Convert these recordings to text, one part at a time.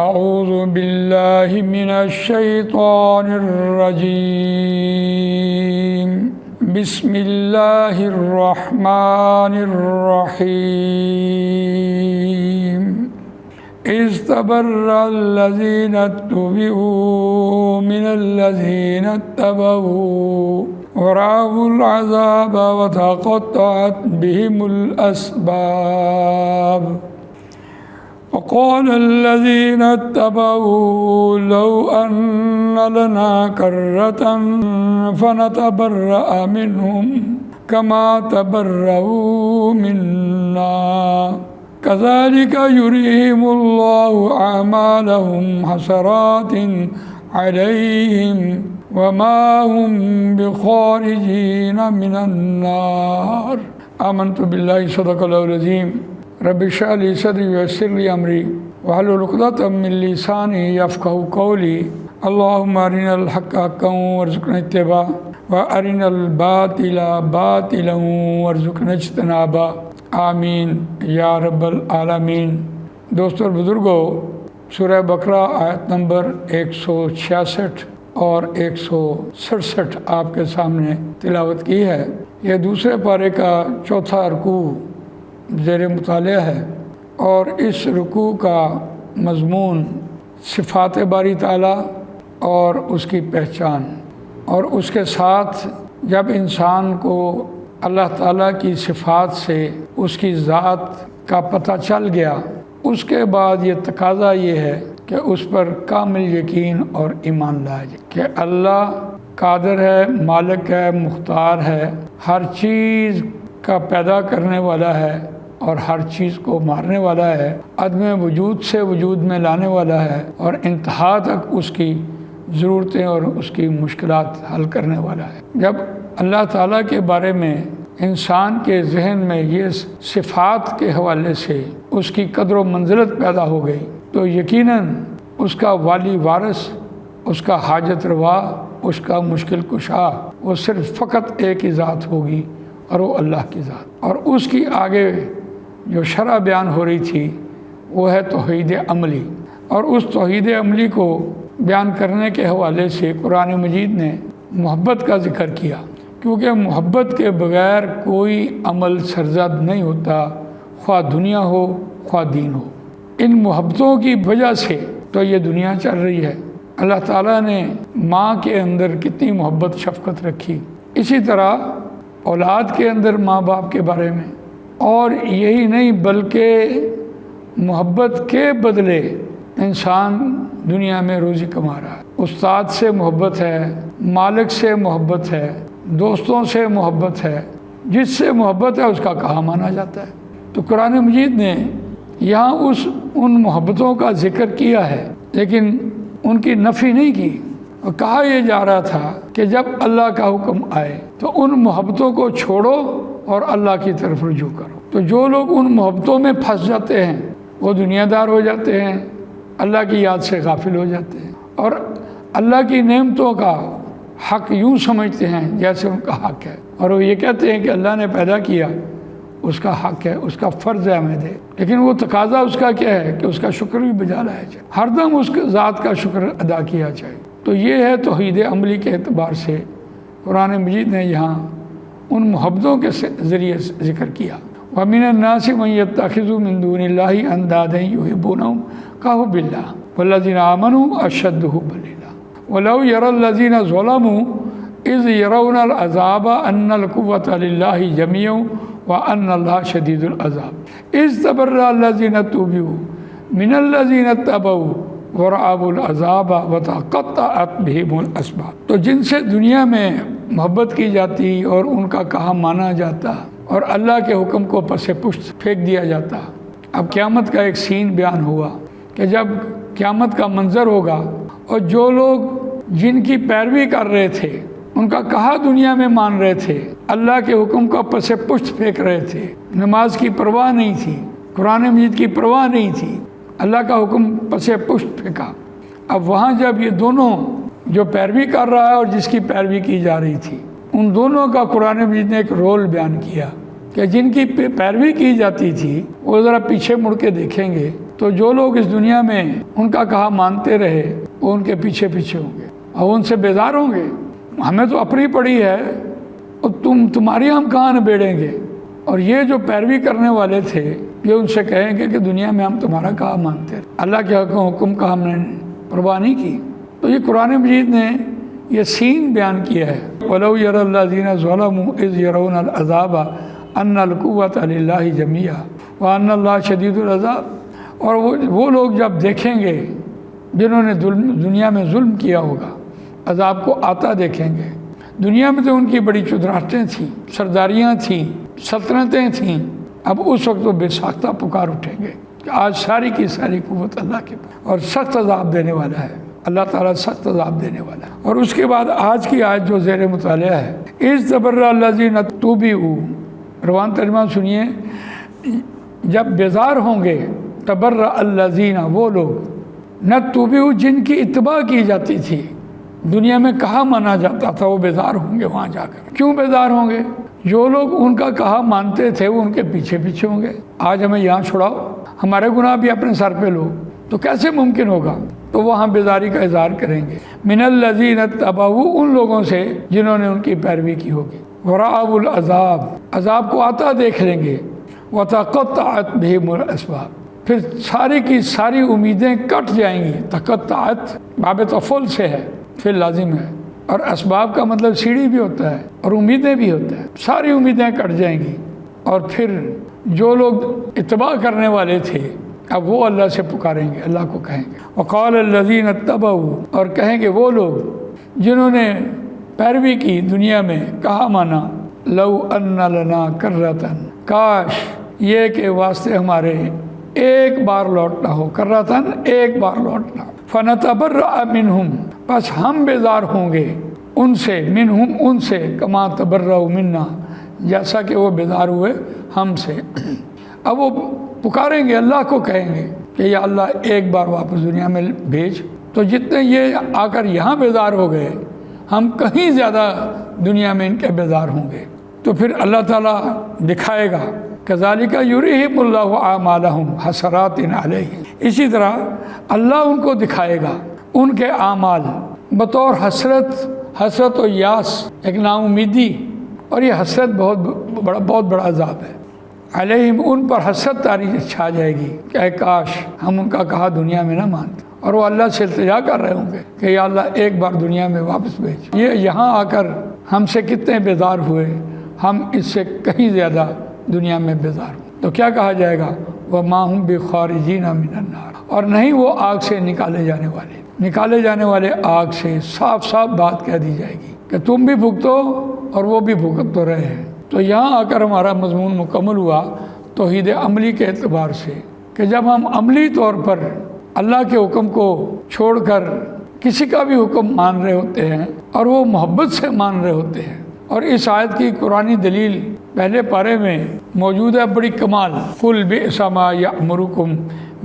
اعوذ باللہ من الشیطان الرجیم بسم اللہ الرحمن الرحیم اذ تبرأ الذین اتبعوا من الذین اتبعوا ورأوا العذاب وتقطعت بهم الأسباب وقال الذين اتبعوا لو أن لنا كرة فنتبرأ منهم كما تبرأوا منا كذلك يريهم الله أعمالهم حسرات عليهم وما هم بخارجين من النار آمنت بالله صدق الله العظيم رب اشرح لي صدري ويسر لي امري واحلل عقدة من لساني يفقهوا قولي اللهم ارنا الحق حقا وارزقنا اتباعه وارنا الباطل باطلا وارزقنا اجتنابه آمین یا رب العالمین۔ دوستو اور بزرگوں، سورہ بقرہ آیت نمبر 166 اور 167 آپ کے سامنے تلاوت کی ہے۔ یہ دوسرے پارے کا چوتھا رکوع زیر مطالعہ ہے، اور اس رکوع کا مضمون صفات باری تعالیٰ اور اس کی پہچان، اور اس کے ساتھ جب انسان کو اللہ تعالیٰ کی صفات سے اس کی ذات کا پتہ چل گیا، اس کے بعد یہ تقاضا یہ ہے کہ اس پر کامل یقین اور ایمان لائے کہ اللہ قادر ہے، مالک ہے، مختار ہے، ہر چیز کا پیدا کرنے والا ہے اور ہر چیز کو مارنے والا ہے، عدم وجود سے وجود میں لانے والا ہے، اور انتہا تک اس کی ضرورتیں اور اس کی مشکلات حل کرنے والا ہے۔ جب اللہ تعالیٰ کے بارے میں انسان کے ذہن میں یہ صفات کے حوالے سے اس کی قدر و منزلت پیدا ہو گئی تو یقیناً اس کا والی وارث، اس کا حاجت روا، اس کا مشکل کشا وہ صرف فقط ایک ہی ذات ہوگی، اور وہ اللہ کی ذات۔ اور اس کی آگے جو شرح بیان ہو رہی تھی وہ ہے توحید عملی، اور اس توحید عملی کو بیان کرنے کے حوالے سے قرآن مجید نے محبت کا ذکر کیا، کیونکہ محبت کے بغیر کوئی عمل سرزد نہیں ہوتا، خواہ دنیا ہو خواہ دین ہو۔ ان محبتوں کی وجہ سے تو یہ دنیا چل رہی ہے۔ اللہ تعالیٰ نے ماں کے اندر کتنی محبت شفقت رکھی، اسی طرح اولاد کے اندر ماں باپ کے بارے میں، اور یہی نہیں بلکہ محبت کے بدلے انسان دنیا میں روزی کما رہا ہے۔ استاد سے محبت ہے، مالک سے محبت ہے، دوستوں سے محبت ہے، جس سے محبت ہے اس کا کہا مانا جاتا ہے۔ تو قرآن مجید نے یہاں ان محبتوں کا ذکر کیا ہے، لیکن ان کی نفی نہیں کی، اور کہا یہ جا رہا تھا کہ جب اللہ کا حکم آئے تو ان محبتوں کو چھوڑو اور اللہ کی طرف رجوع کرو۔ تو جو لوگ ان محبتوں میں پھنس جاتے ہیں وہ دنیا دار ہو جاتے ہیں، اللہ کی یاد سے غافل ہو جاتے ہیں، اور اللہ کی نعمتوں کا حق یوں سمجھتے ہیں جیسے ان کا حق ہے، اور وہ یہ کہتے ہیں کہ اللہ نے پیدا کیا، اس کا حق ہے، اس کا فرض ہے ہمیں دے، لیکن وہ تقاضا اس کا کیا ہے کہ اس کا شکر بھی بجا لایا جائے، ہر دم اس ذات کا شکر ادا کیا جائے۔ تو یہ ہے توحید عملی کے اعتبار سے قرآن مجید نے یہاں ان محبتوں کے ذریعے ذکر کیا۔ وَمِنَ النَّاسِ مَن يَتَّخِذُ مِن دُونِ اللَّهِ أَندَادًا يُحِبُّونَهُمْ كَحُبِّ اللَّهِ وَالَّذِينَ آمَنُوا أَشَدُّ حُبًّا لِلَّهِ وَلَوْ يَرَى الَّذِينَ ظَلَمُوا إِذْ يَرَوْنَ الْعَذَابَ أَنَّ الْقُوَّةَ لِلَّهِ جَمِيعًا وَأَنَّ اللَّهَ شَدِيدُ الْعَذَابِ إِذْ تَبَرَّأَ الَّذِينَ اتَّبَعُوا مِنَ الَّذِينَ اتَّبَعُوا وَرَأَوُا الْعَذَابَ وَتَقَطَّعَتْ بِهِمُ الْأَسْبَابُ۔ تو جن سے دنیا میں محبت کی جاتی اور ان کا کہا مانا جاتا اور اللہ کے حکم کو پس پشت پھینک دیا جاتا، اب قیامت کا ایک سین بیان ہوا کہ جب قیامت کا منظر ہوگا اور جو لوگ جن کی پیروی کر رہے تھے، ان کا کہا دنیا میں مان رہے تھے، اللہ کے حکم کا پس پشت پھینک رہے تھے، نماز کی پرواہ نہیں تھی، قرآن مجید کی پرواہ نہیں تھی، اللہ کا حکم پس پشت پھینکا۔ اب وہاں جب یہ دونوں جو پیروی کر رہا ہے اور جس کی پیروی کی جا رہی تھی، ان دونوں کا قرآن مجید نے ایک رول بیان کیا کہ جن کی پیروی کی جاتی تھی وہ ذرا پیچھے مڑ کے دیکھیں گے تو تو جو لوگ اس دنیا میں ان کا کہا مانتے رہے وہ ان کے پیچھے پیچھے ہوں گے اور ان سے بیزار ہوں گے. ہمیں تو اپنی پڑی ہے اور تمہاری ہم کہاں نبیڑیں گے. اور یہ جو پیروی کرنے والے تھے یہ ان سے کہیں گے کہ دنیا میں ہم تمہارا کہا مانتے رہے, اللہ کے حکم کا ہم نے پرواہ نہیں کی. تو یہ قرآن مجید نے یہ سین بیان کیا ہے. وَلَوْ يَرَى الَّذِينَ ظَلَمُوا إِذْ يَرَوْنَ الْعَذَابَ أَنَّ الْقُوَّةَ لِلَّهِ جَمِيعًا وَأَنَّ اللَّهَ شَدِيدُ الْعَذَابِ. اور وہ لوگ جب دیکھیں گے جنہوں نے دنیا میں ظلم کیا ہوگا, عذاب کو آتا دیکھیں گے. دنیا میں تو ان کی بڑی چدراہٹیں تھیں, سرداریاں تھیں, سلطنتیں تھیں. اب اس وقت وہ بے ساختہ پکار اٹھیں گے کہ آج ساری کی ساری قوت اللہ کے پاس, اور سخت عذاب دینے والا ہے اللہ تعالیٰ, سخت عذاب دینے والا ہے. اور اس کے بعد آج کی آیت جو زیر مطالعہ ہے, اِذْ تَبَرَّأَ الَّذِينَ اتُّبِعُوا, روان ترجمہ سنیے, جب بیزار ہوں گے تبرأ الذین, وہ لوگ اتبعوا جن کی اتباع کی جاتی تھی, دنیا میں کہا مانا جاتا تھا, وہ بیزار ہوں گے وہاں جا کر. کیوں بیزار ہوں گے؟ جو لوگ ان کا کہا مانتے تھے وہ ان کے پیچھے پیچھے ہوں گے. آج ہمیں یہاں چھڑاؤ, ہمارے گناہ بھی اپنے سر پہ لو, تو کیسے ممکن ہوگا؟ تو وہاں بیزاری کا اظہار کریں گے. من الذین اتبعوا, ان لوگوں سے جنہوں نے ان کی پیروی کی ہوگی. ورأوا العذاب, عذاب کو آتا دیکھ لیں گے. وتقطعت بہم الاسباب, پھر ساری کی ساری امیدیں کٹ جائیں گی. تقطعت باب تفعل سے ہے, پھر لازم ہے, اور اسباب کا مطلب سیڑھی بھی ہوتا ہے اور امیدیں بھی ہوتا ہے. ساری امیدیں کٹ جائیں گی. اور پھر جو لوگ اتباع کرنے والے تھے اب وہ اللہ سے پکاریں گے, اللہ کو کہیں گے. وقال الذین اتبعوا, اور کہیں گے وہ لوگ جنہوں نے پیروی کی دنیا میں, کہا مانا, لو ان لنا کرۃ, کاش یہ کہ واسطے ہمارے ایک بار لوٹنا ہو, کرۃ ایک بار لوٹنا. فنتبرأ منہم, بس ہم بیزار ہوں گے ان سے, منہم ان سے, کما تبرؤوا منا, جیسا کہ وہ بیزار ہوئے ہم سے. اب وہ پکاریں گے, اللہ کو کہیں گے کہ یا اللہ ایک بار واپس دنیا میں بھیج. تو جتنے یہ آ کر یہاں بیزار ہو گئے, ہم کہیں زیادہ دنیا میں ان کے بیزار ہوں گے. تو پھر اللہ تعالیٰ دکھائے گا, کذالک یریہم اللہ اعمالہم حسرات علیہم, اسی طرح اللہ ان کو دکھائے گا ان کے اعمال بطور حسرت و یاس, ایک نا امیدی. اور یہ حسرت بہت بڑا عذاب ہے. علیہم, ان پر حسرت تاریخ چھا جائے گی کہ اے کاش ہم ان کا کہا دنیا میں نہ مانتے. اور وہ اللہ سے التجا کر رہے ہوں گے کہ یا اللہ ایک بار دنیا میں واپس بھیج. یہ یہاں آ کر ہم سے کتنے بیزار ہوئے, ہم اس سے کہیں زیادہ دنیا میں بیزار ہوں. تو کیا کہا جائے گا؟ وَمَا هُمْ بِخَارِجِينَ مِنَ النَّارِ, اور نہیں وہ آگ سے نکالے جانے والے آگ سے. صاف صاف بات کہہ دی جائے گی کہ تم بھی بھگتو اور وہ بھی بھگت تو رہے ہیں. تو یہاں آ کر ہمارا مضمون مکمل ہوا توحید عملی کے اعتبار سے, کہ جب ہم عملی طور پر اللہ کے حکم کو چھوڑ کر کسی کا بھی حکم مان رہے ہوتے ہیں اور وہ محبت سے مان رہے ہوتے ہیں. اور اس آیت کی قرآنی دلیل پہلے پارے میں موجود ہے, بڑی کمال. قُلْ بِئْسَ مَا يَأْمُرُكُمْ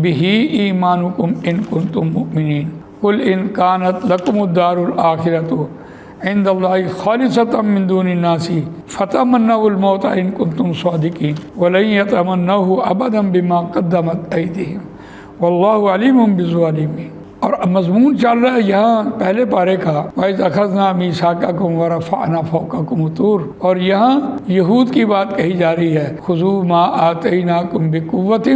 بِهِ إِيمَانُكُمْ إِن كُنتُم مُؤْمِنِينَ قُلْ إِن كَانَتْ لَكُمُ الدَّارُ الْآخِرَةُ عند اللہ خالصۃ من دون الناس فتمنوا الموت ان کنتم صادقین ولن یتمنوه ابدا بما قدمت ایدیہم واللہ علیم بالظالمین. اور مضمون چل رہا ہے یہاں پہلے پارے کا, وَإِذْ أَخَذْنَا مِيثَاقَكُمْ وَرَفَعْنَا فَوْقَكُمُ الطُّورَ. اور یہاں یہود کی بات کہی جا رہی ہے, خُذُوا مَا آتَيْنَاكُمْ بِقُوَّةٍ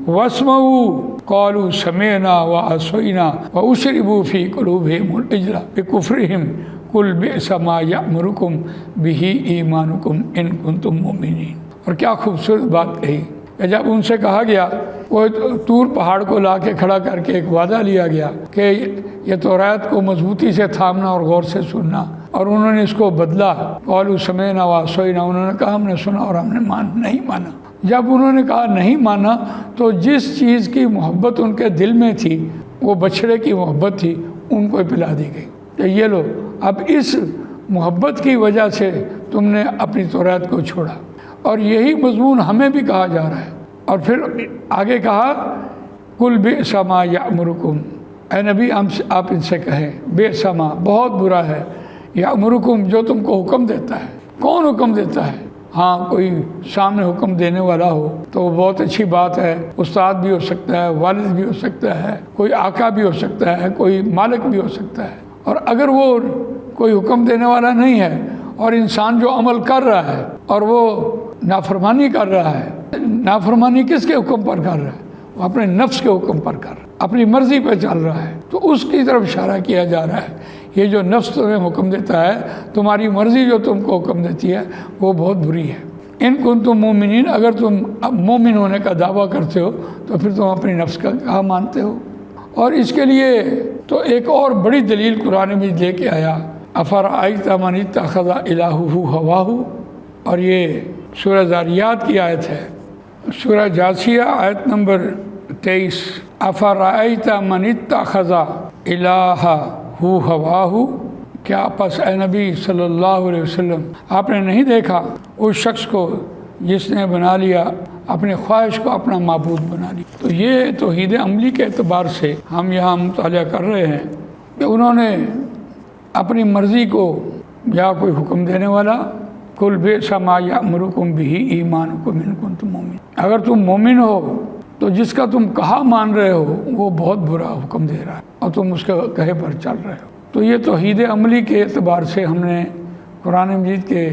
وَاسْمَعُوا قَالُوا سَمِعْنَا وَعَصَيْنَا وَأُشْرِبُوا فِي قُلُوبِهِمُ الْعِجْلَ بِكُفْرِهِمْ قُلْ بِئْسَ مَا يَأْمُرُكُمْ بِهِ إِيمَانُكُمْ إِن كُنتُم مُؤْمِنِينَ. اور کیا خوبصورت بات کہی کہ جب ان سے کہا گیا, وہ طور پہاڑ کو لا کے کھڑا کر کے ایک وعدہ لیا گیا کہ یہ توریت کو مضبوطی سے تھامنا اور غور سے سننا, اور انہوں نے اس کو بدلا. قالوا سمعنا وعصینا, انہوں نے کہا ہم نے سنا اور ہم نے نہیں مانا. جب انہوں نے کہا نہیں مانا تو جس چیز کی محبت ان کے دل میں تھی, وہ بچھڑے کی محبت تھی, ان کو پلا دی گئی کہ یہ لو اب اس محبت کی وجہ سے تم نے اپنی توریت کو چھوڑا. اور یہی مضمون ہمیں بھی کہا جا رہا ہے. اور پھر آگے کہا قُلْ بِئْسَ مَا يَأْمُرُكُمْ, اے نبی آپ ان سے کہیں بِئْسَ مَا, بہت برا ہے, یأمرکم جو تم کو حکم دیتا ہے. کون حکم دیتا ہے؟ ہاں کوئی سامنے حکم دینے والا ہو تو وہ بہت اچھی بات ہے، استاد بھی ہو سکتا ہے، والد بھی ہو سکتا ہے، کوئی آقا بھی ہو سکتا ہے، کوئی مالک بھی ہو سکتا ہے۔ اور اگر وہ کوئی حکم دینے والا نہیں ہے اور انسان جو عمل کر رہا ہے اور وہ نافرمانی کر رہا ہے، نافرمانی کس کے حکم پر کر رہا ہے؟ وہ اپنے نفس کے حکم پر کر رہا ہے، اپنی مرضی پہ چل رہا ہے، تو اس کی طرف اشارہ کیا جا رہا ہے۔ یہ جو نفس تمہیں حکم دیتا ہے، تمہاری مرضی جو تم کو حکم دیتی ہے، وہ بہت بری ہے۔ ان کنتم مومنین، اگر تم مومن ہونے کا دعویٰ کرتے ہو تو پھر تم اپنی نفس کا کہا مانتے ہو۔ اور اس کے لیے تو ایک اور بڑی دلیل قرآن میں لے کے آیا، افرأیت من اتخذ الہہ ہواہ، اور یہ سورہ ذاریات کی آیت ہے، سورہ جاثیہ آیت نمبر 23، افرأیت من اتخذ الہہ ہواہ، کیا پس اے نبی صلی اللہ علیہ وسلم آپ نے نہیں دیکھا اس شخص کو جس نے بنا لیا اپنے خواہش کو اپنا معبود بنا لیا۔ تو یہ توحید عملی کے اعتبار سے ہم یہاں مطالعہ کر رہے ہیں کہ انہوں نے اپنی مرضی کو، یا کوئی حکم دینے والا، قل بئس ما یأمرکم بہ ایمانکم ان کنتم مومنین، اگر تم مومن ہو تو جس کا تم کہا مان رہے ہو وہ بہت برا حکم دے رہا ہے اور تم اس کے کہے پر چل رہے ہو۔ تو یہ توحید عملی کے اعتبار سے ہم نے قرآن مجید کے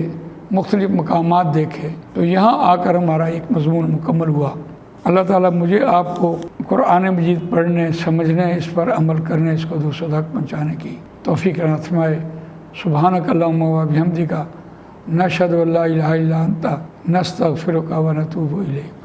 مختلف مقامات دیکھے، تو یہاں آ کر ہمارا ایک مضمون مکمل ہوا۔ اللہ تعالیٰ مجھے آپ کو قرآن مجید پڑھنے، سمجھنے، اس پر عمل کرنے، اس کو دوسروں تک پہنچانے کی توفیق عطا فرمائے۔ سبحانک اللہم و بحمدک، نشہد ان لا الہ الا انت، نستغفرک و نتوب الیک۔